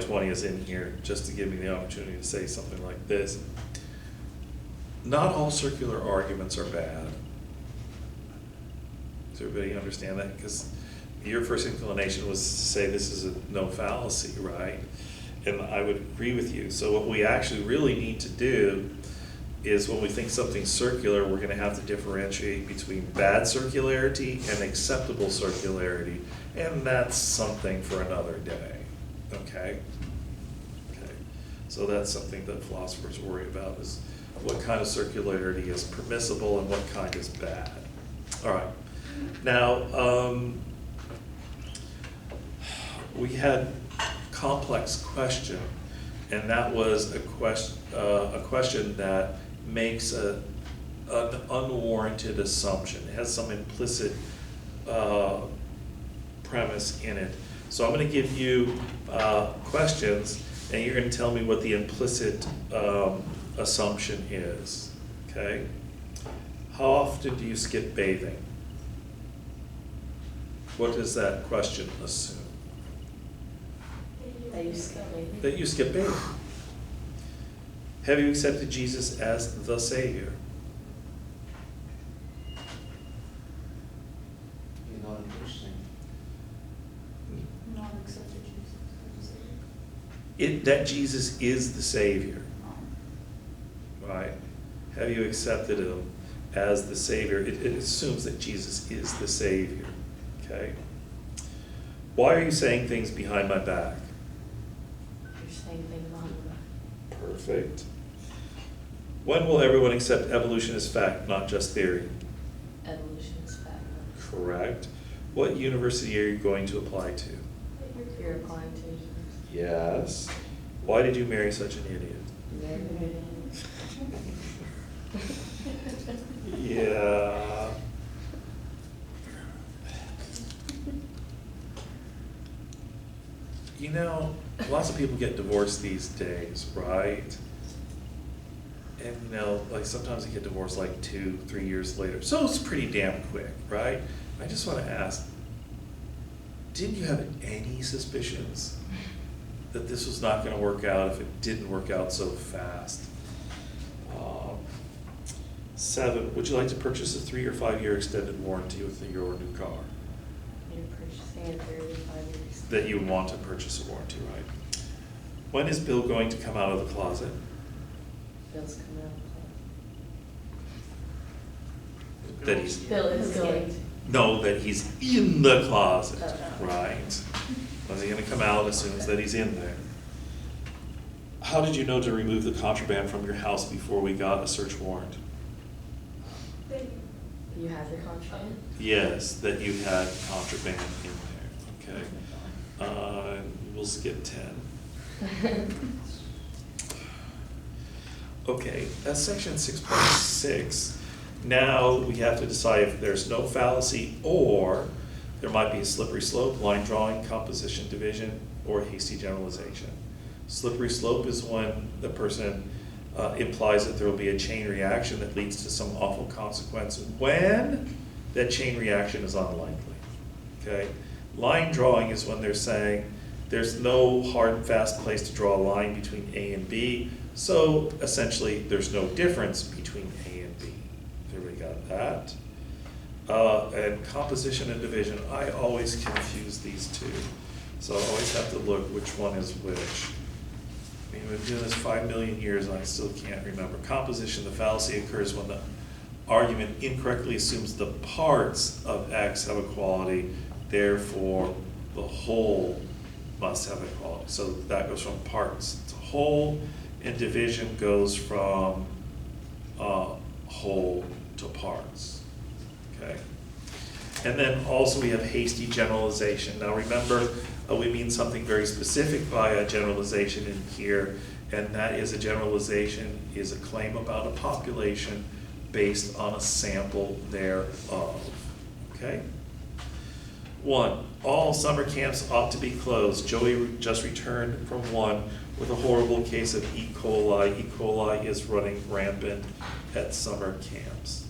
20 is in here just to give me the opportunity to say something like this. Not all circular arguments are bad. Does everybody understand that? Because your first inclination was to say this is a no fallacy, right? And I would agree with you. So what we actually really need to do is when we think something's circular, we're going to have to differentiate between bad circularity and acceptable circularity. And that's something for another day, okay? Okay. So that's something that philosophers worry about, is what kind of circularity is permissible and what kind is bad. All right. Now, we had complex question, and that was a question that makes an unwarranted assumption. It has some implicit premise in it. So I'm going to give you questions, and you're going to tell me what the implicit assumption is, okay? How often do you skip bathing? What does that question assume? That you skip bathing. That you skip bathing. Have you accepted Jesus as the Savior? You're not a Christian. Not accepted Jesus as a Savior. That Jesus is the Savior, right? Have you accepted Him as the Savior? It assumes that Jesus is the Savior, okay? Why are you saying things behind my back? You're saying things behind my back. Perfect. When will everyone accept evolution as fact, not just theory? Evolution is fact. Correct. What university are you going to apply to? You're applying to. Yes. Why did you marry such an idiot? Yeah. You know, lots of people get divorced these days, right? And you know, like sometimes they get divorced like 2-3 years later. So it's pretty damn quick, right? I just want to ask, didn't you have any suspicions that this was not going to work out if it didn't work out so fast? 7, would you like to purchase a 3 or 5 year extended warranty with your new car? You're purchasing it 35 years. That you want to purchase a warranty, right? When is Bill going to come out of the closet? Bill's coming out of That he's, Bill is going to. no, that he's in the closet, Oh. right? When's he gonna come out as soon as that he's in there? How did you know to remove the contraband from your house before we got a search warrant? You have your contraband? Yes, that you had contraband in there, okay? We'll skip 10. Okay, that's section 6.6. Now we have to decide if there's no fallacy or there might be a slippery slope, line drawing, composition, division, or hasty generalization. Slippery slope is when the person implies that there will be a chain reaction that leads to some awful consequence when that chain reaction is unlikely, okay? Line drawing is when they're saying there's no hard and fast place to draw a line between A and B, so essentially there's no difference between A and B. Everybody got that? And composition and division, I always confuse these two. So I always have to look which one is which. I mean, we've been doing this 5 million years and I still can't remember. Composition, the fallacy occurs when the argument incorrectly assumes the parts of X have equality, therefore the whole must have equality. So that goes from parts to whole, and division goes from whole to parts, okay? And then also we have hasty generalization. Now remember, we mean something very specific by a generalization in here, and that is a generalization is a claim about a population based on a sample thereof, okay? 1, all summer camps ought to be closed. Joey just returned from one with a horrible case of E. coli. E. coli is running rampant at summer camps.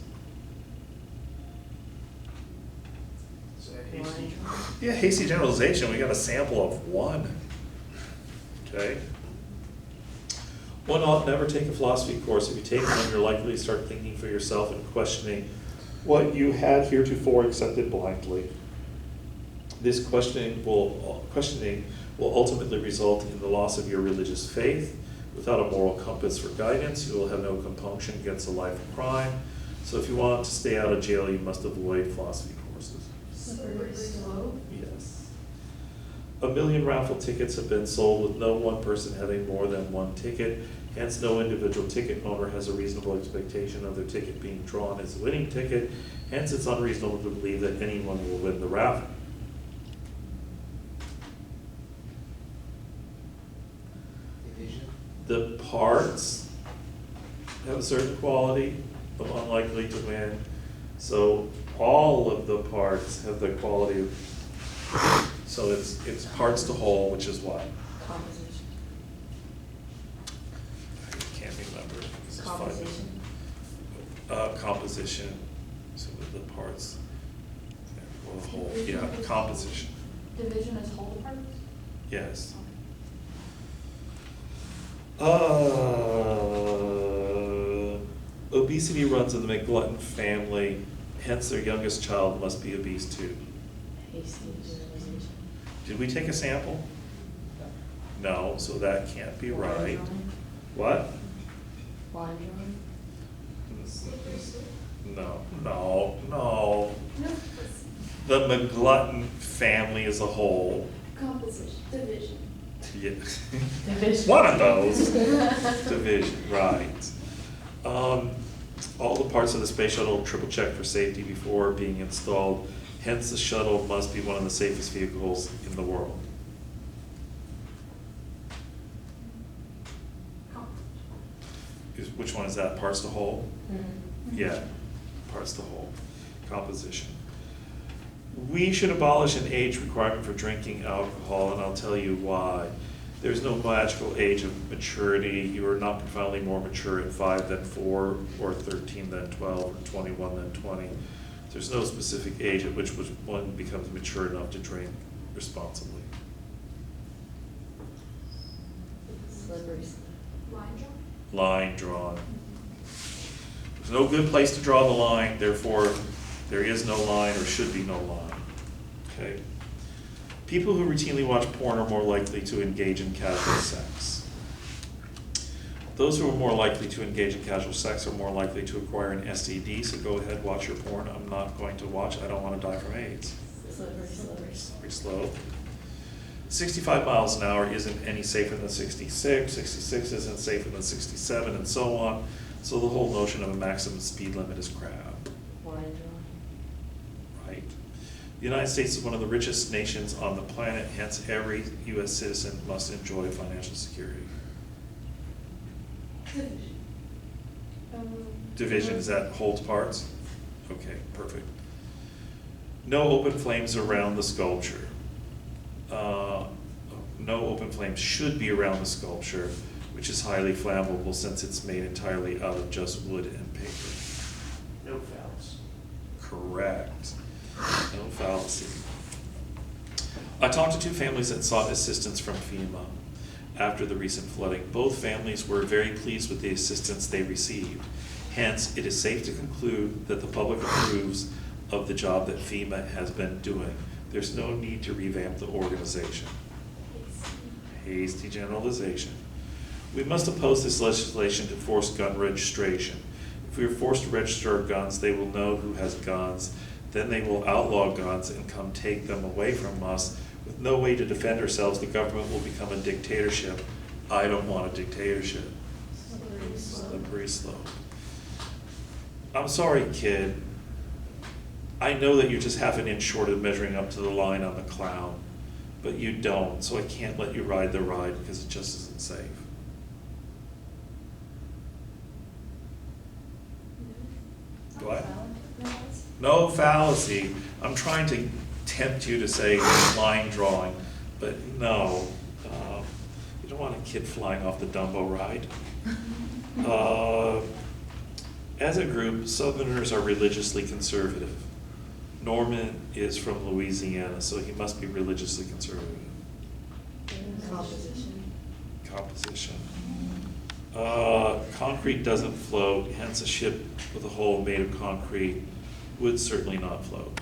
So hasty. Yeah, hasty generalization, we got a sample of 1. okay? One ought never take a philosophy course. If you take one, you're likely to start thinking for yourself and questioning what you had heretofore accepted blindly. This questioning will ultimately result in the loss of your religious faith. Without a moral compass for guidance, you will have no compunction against a life of crime. So if you want to stay out of jail, you must avoid philosophy courses. Slippery slope. Yes. 1 million raffle tickets have been sold with no one person having more than one ticket. Hence, no individual ticket owner has a reasonable expectation of their ticket being drawn as a winning ticket. Hence, it's unreasonable to believe that anyone will win the raffle. Division? The parts have a certain quality, but unlikely to win. So all of the parts have the quality of, so it's parts to whole, which is what? Composition. I can't remember. This is fun. Composition. Composition, so the parts, or the whole, yeah, composition, Division is whole parts? yes. Obesity runs in the McGlutton family, hence their youngest child must be obese too. Hasty generalization. Did we take a sample? No, so that can't be Line right. drawing. What? Line drawing. No, no, no. No. The McGlutton family as a whole. Composition, division. Yeah. Division. One of those. Division, right. All the parts of the space shuttle triple check for safety before being installed. Hence, the shuttle must be one of the safest vehicles in the world. Which one is that? Parts to whole? Mhm. Yeah, parts to whole. Composition. We should abolish an age requirement for drinking alcohol, and I'll tell you why. There's no magical age of maturity. You are not profoundly more mature at 5 than 4, or 13 than 12, or 21 than 20. There's no specific age at which one becomes mature enough to drink responsibly. Slippery slope. Line draw? Line drawn. There's no good place to draw the line, therefore there is no line or should be no line. Okay? People who routinely watch porn are more likely to engage in casual sex. Those who are more likely to engage in casual sex are more likely to acquire an STD, so go ahead, watch your porn. I'm not going to watch, I don't want to die from AIDS. Slippery slope. Slippery slope. 65 miles an hour isn't any safer than 66, 66 isn't safer than 67, and so on. So the whole notion of a maximum speed limit is crap, Line drawing. right? The United States is one of the richest nations on the planet, hence every US citizen must enjoy financial security. Division. Division, is that holds parts? Okay, perfect. No open flames around the sculpture. No open flames should be around the sculpture, which is highly flammable since it's made entirely out of just wood and paper. No fouls. Correct. No fallacy. I talked to 2 families that sought assistance from FEMA after the recent flooding. Both families were very pleased with the assistance they received. Hence, it is safe to conclude that the public approves of the job that FEMA has been doing. There's no need to revamp the organization. Hasty generalization. We must oppose this legislation to force gun registration. If we are forced to register our guns, they will know who has guns. Then they will outlaw guns and come take them away from us. With no way to defend ourselves, the government will become a dictatorship. I don't want a dictatorship. Slippery slope. Slippery slope. I'm sorry, kid. I know that you're just half an inch short of measuring up to the line on the clown, but you don't, so I can't let you ride the ride because it just isn't safe. What? No fallacy. I'm trying to tempt you to say line drawing, but no. You don't want a kid flying off the Dumbo ride. As a group, Southerners are religiously conservative. Norman is from Louisiana, so he must be religiously conservative. Composition. composition. Concrete doesn't float, hence a ship with a hull made of concrete would certainly not float.